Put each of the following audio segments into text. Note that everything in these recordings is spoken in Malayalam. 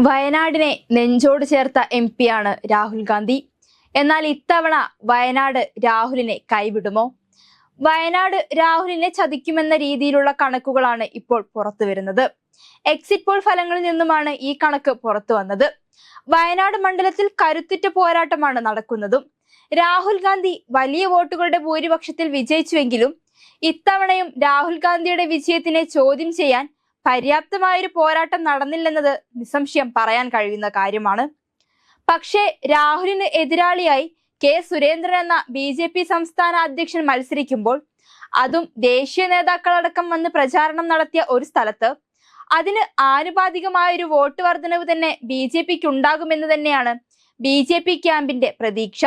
വയനാടിനെ നെഞ്ചോട് ചേർത്ത എംപിയാണ് രാഹുൽ ഗാന്ധി. എന്നാൽ ഇത്തവണ വയനാട് രാഹുലിനെ കൈവിടുമോ? വയനാട് രാഹുലിനെ ചതിക്കുമെന്ന രീതിയിലുള്ള കണക്കുകളാണ് ഇപ്പോൾ പുറത്തു വരുന്നത്. എക്സിറ്റ് പോൾ ഫലങ്ങളിൽ നിന്നുമാണ് ഈ കണക്ക് പുറത്തു വന്നത്. വയനാട് മണ്ഡലത്തിൽ കരുത്തുറ്റ പോരാട്ടമാണ് നടക്കുന്നതും. രാഹുൽ ഗാന്ധി വലിയ വോട്ടുകളുടെ ഭൂരിപക്ഷത്തിൽ വിജയിച്ചുവെങ്കിലും ഇത്തവണയും രാഹുൽ ഗാന്ധിയുടെ വിജയത്തിനെ ചോദ്യം ചെയ്യാൻ പര്യാപ്തമായൊരു പോരാട്ടം നടന്നില്ലെന്നത് നിസ്സംശയം പറയാൻ കഴിയുന്ന കാര്യമാണ്. പക്ഷേ രാഹുലിന് എതിരാളിയായി കെ സുരേന്ദ്രൻ എന്ന BJP സംസ്ഥാന അധ്യക്ഷൻ മത്സരിക്കുമ്പോൾ, അതും ദേശീയ നേതാക്കളടക്കം വന്ന് പ്രചാരണം നടത്തിയ ഒരു സ്ഥലത്ത്, അതിന് ആനുപാതികമായൊരു വോട്ട് വർധനവ് തന്നെ BJPക്ക് ഉണ്ടാകുമെന്ന് തന്നെയാണ് BJP ക്യാമ്പിന്റെ പ്രതീക്ഷ.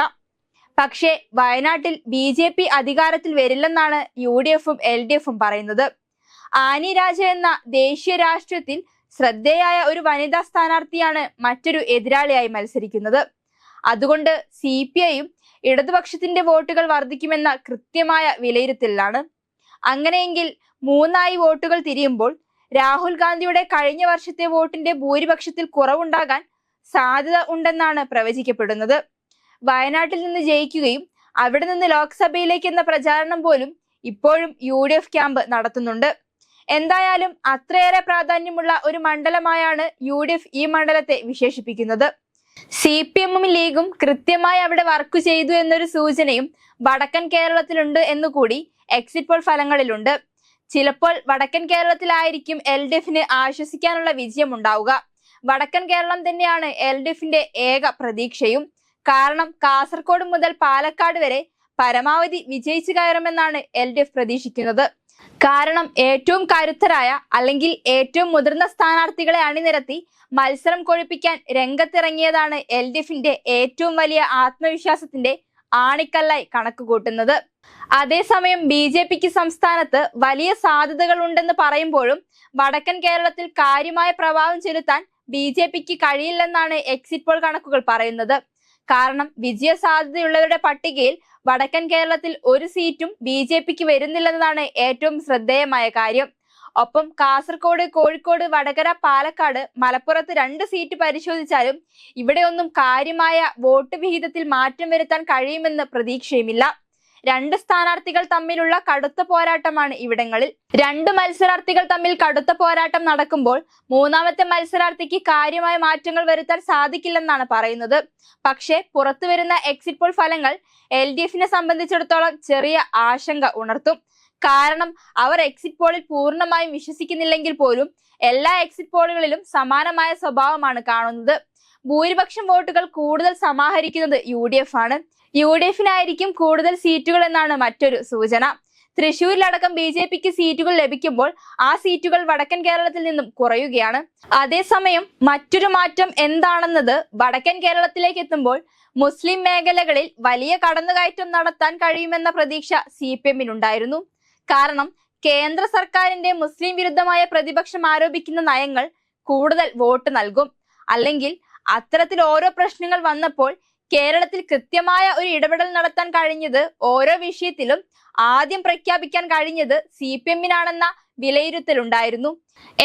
പക്ഷേ വയനാട്ടിൽ BJP അധികാരത്തിൽ വരില്ലെന്നാണ് UDFും LDFും പറയുന്നത്. ആനി രാജ എന്ന ദേശീയ രാഷ്ട്രീയത്തിൽ ശ്രദ്ധേയായ ഒരു വനിതാ സ്ഥാനാർത്ഥിയാണ് മറ്റൊരു എതിരാളിയായി മത്സരിക്കുന്നത്. അതുകൊണ്ട് CPIയും ഇടതുപക്ഷത്തിന്റെ വോട്ടുകൾ വർദ്ധിക്കുമെന്ന കൃത്യമായ വിലയിരുത്തലാണ്. അങ്ങനെയെങ്കിൽ മൂന്നായി വോട്ടുകൾ തിരിയുമ്പോൾ രാഹുൽ ഗാന്ധിയുടെ കഴിഞ്ഞ വർഷത്തെ വോട്ടിന്റെ ഭൂരിപക്ഷത്തിൽ കുറവുണ്ടാകാൻ സാധ്യത ഉണ്ടെന്നാണ് പ്രവചിക്കപ്പെടുന്നത്. വയനാട്ടിൽ നിന്ന് ജയിക്കുകയും അവിടെ നിന്ന് ലോക്സഭയിലേക്ക് എന്ന പ്രചാരണം പോലും ഇപ്പോഴും UDF ക്യാമ്പ് നടത്തുന്നുണ്ട്. എന്തായാലും അത്രയേറെ പ്രാധാന്യമുള്ള ഒരു മണ്ഡലമായാണ് UDF ഈ മണ്ഡലത്തെ വിശേഷിപ്പിക്കുന്നത്. CPMും ലീഗും കൃത്യമായി അവിടെ വർക്ക് ചെയ്തു എന്നൊരു സൂചനയും വടക്കൻ കേരളത്തിലുണ്ട് എന്നുകൂടി എക്സിറ്റ് പോൾ ഫലങ്ങളിലുണ്ട്. ചിലപ്പോൾ വടക്കൻ കേരളത്തിലായിരിക്കും LDFന് ആശ്വസിക്കാനുള്ള വിജയം ഉണ്ടാവുക. വടക്കൻ കേരളം തന്നെയാണ് LDFന്റെ ഏക പ്രതീക്ഷയും. കാരണം കാസർഗോഡ് മുതൽ പാലക്കാട് വരെ പരമാവധി വിജയിച്ചു കയറുമെന്നാണ് LDF പ്രതീക്ഷിക്കുന്നത്. കാരണം ഏറ്റവും കരുത്തരായ അല്ലെങ്കിൽ ഏറ്റവും മുതിർന്ന സ്ഥാനാർത്ഥികളെ അണിനിരത്തി മത്സരം കൊഴുപ്പിക്കാൻ രംഗത്തിറങ്ങിയതാണ് LDFന്റെ ഏറ്റവും വലിയ ആത്മവിശ്വാസത്തിന്റെ ആണിക്കല്ലായി കണക്കുകൂട്ടുന്നത്. അതേസമയം BJPക്ക് സംസ്ഥാനത്ത് വലിയ സാധ്യതകൾ ഉണ്ടെന്ന് പറയുമ്പോഴും വടക്കൻ കേരളത്തിൽ കാര്യമായ പ്രഭാവം ചെലുത്താൻ BJPക്ക് കഴിയില്ലെന്നാണ് എക്സിറ്റ് പോൾ കണക്കുകൾ പറയുന്നത്. കാരണം വിജയ സാധ്യതയുള്ളവരുടെ പട്ടികയിൽ വടക്കൻ കേരളത്തിൽ ഒരു സീറ്റും BJPക്ക് വരുന്നില്ലെന്നതാണ് ഏറ്റവും ശ്രദ്ധേയമായ കാര്യം. ഒപ്പം കാസർഗോഡ്, കോഴിക്കോട്, വടകര, പാലക്കാട്, മലപ്പുറത്ത് 2 സീറ്റ് പരിശോധിച്ചാലും ഇവിടെയൊന്നും കാര്യമായ വോട്ട് വിഹിതത്തിൽ മാറ്റം വരുത്താൻ കഴിയുമെന്ന് പ്രതീക്ഷയുമില്ല. 2 സ്ഥാനാർത്ഥികൾ തമ്മിലുള്ള കടുത്ത പോരാട്ടമാണ് ഇവിടങ്ങളിൽ. 2 മത്സരാർത്ഥികൾ തമ്മിൽ കടുത്ത പോരാട്ടം നടക്കുമ്പോൾ മൂന്നാമത്തെ മത്സരാർത്ഥിക്ക് കാര്യമായ മാറ്റങ്ങൾ വരുത്താൻ സാധിക്കില്ലെന്നാണ് പറയുന്നത്. പക്ഷേ പുറത്തു വരുന്ന എക്സിറ്റ് പോൾ ഫലങ്ങൾ LDFനെ സംബന്ധിച്ചിടത്തോളം ചെറിയ ആശങ്ക ഉണർത്തും. കാരണം അവർ എക്സിറ്റ് പോളിൽ പൂർണ്ണമായും വിശ്വസിക്കുന്നില്ലെങ്കിൽ പോലും എല്ലാ എക്സിറ്റ് പോളുകളിലും സമാനമായ സ്വഭാവമാണ് കാണുന്നത്. ഭൂരിപക്ഷം വോട്ടുകൾ കൂടുതൽ സമാഹരിക്കുന്നത് UDF ആണ്. UDFനായിരിക്കും കൂടുതൽ സീറ്റുകൾ എന്നാണ് മറ്റൊരു സൂചന. തൃശൂരിലടക്കം BJPക്ക് സീറ്റുകൾ ലഭിക്കുമ്പോൾ ആ സീറ്റുകൾ വടക്കൻ കേരളത്തിൽ നിന്നും കുറയുകയാണ്. അതേസമയം മറ്റൊരു മാറ്റം എന്താണെന്നത്, വടക്കൻ കേരളത്തിലേക്ക് എത്തുമ്പോൾ മുസ്ലിം മേഖലകളിൽ വലിയ കടന്നുകയറ്റം നടത്താൻ കഴിയുമെന്ന പ്രതീക്ഷ CPMനുണ്ടായിരുന്നു. കാരണം കേന്ദ്ര സർക്കാരിന്റെ മുസ്ലിം വിരുദ്ധമായ പ്രതിപക്ഷം ആരോപിക്കുന്ന നയങ്ങൾ കൂടുതൽ വോട്ട് നൽകും. അല്ലെങ്കിൽ അത്തരത്തിൽ ഓരോ പ്രശ്നങ്ങൾ വന്നപ്പോൾ കേരളത്തിൽ കൃത്യമായ ഒരു ഇടപെടൽ നടത്താൻ കഴിഞ്ഞത്, ഓരോ വിഷയത്തിലും ആദ്യം പ്രഖ്യാപിക്കാൻ കഴിഞ്ഞത് CPMനാണെന്ന വിലയിരുത്തലുണ്ടായിരുന്നു.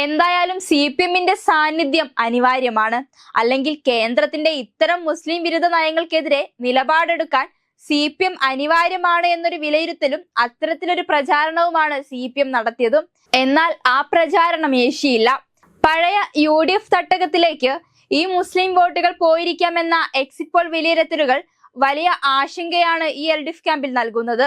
എന്തായാലും CPMന്റെ സാന്നിധ്യം അനിവാര്യമാണ്. അല്ലെങ്കിൽ കേന്ദ്രത്തിന്റെ ഇത്തരം മുസ്ലിം വിരുദ്ധ നയങ്ങൾക്കെതിരെ നിലപാടെടുക്കാൻ CPM അനിവാര്യമാണ് എന്നൊരു വിലയിരുത്തലും അത്തരത്തിലൊരു പ്രചാരണവുമാണ് CPM നടത്തിയതും. എന്നാൽ ആ പ്രചാരണം ഏശിയില്ല. പഴയ UDF തട്ടകത്തിലേക്ക് ഈ മുസ്ലിം വോട്ടുകൾ പോയിരിക്കാമെന്ന എക്സിറ്റ് പോൾ വിലയിരുത്തലുകൾ വലിയ ആശങ്കയാണ് ഈ LDF ക്യാമ്പിൽ നൽകുന്നത്.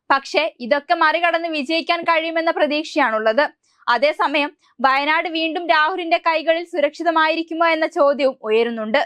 പക്ഷേ ഇതൊക്കെ മറികടന്ന് വിജയിക്കാൻ കഴിയുമെന്ന പ്രതീക്ഷയാണുള്ളത്. അതേസമയം വയനാട് വീണ്ടും രാഹുലിന്റെ കൈകളിൽ സുരക്ഷിതമായിരിക്കുമോ എന്ന ചോദ്യവും ഉയരുന്നുണ്ട്.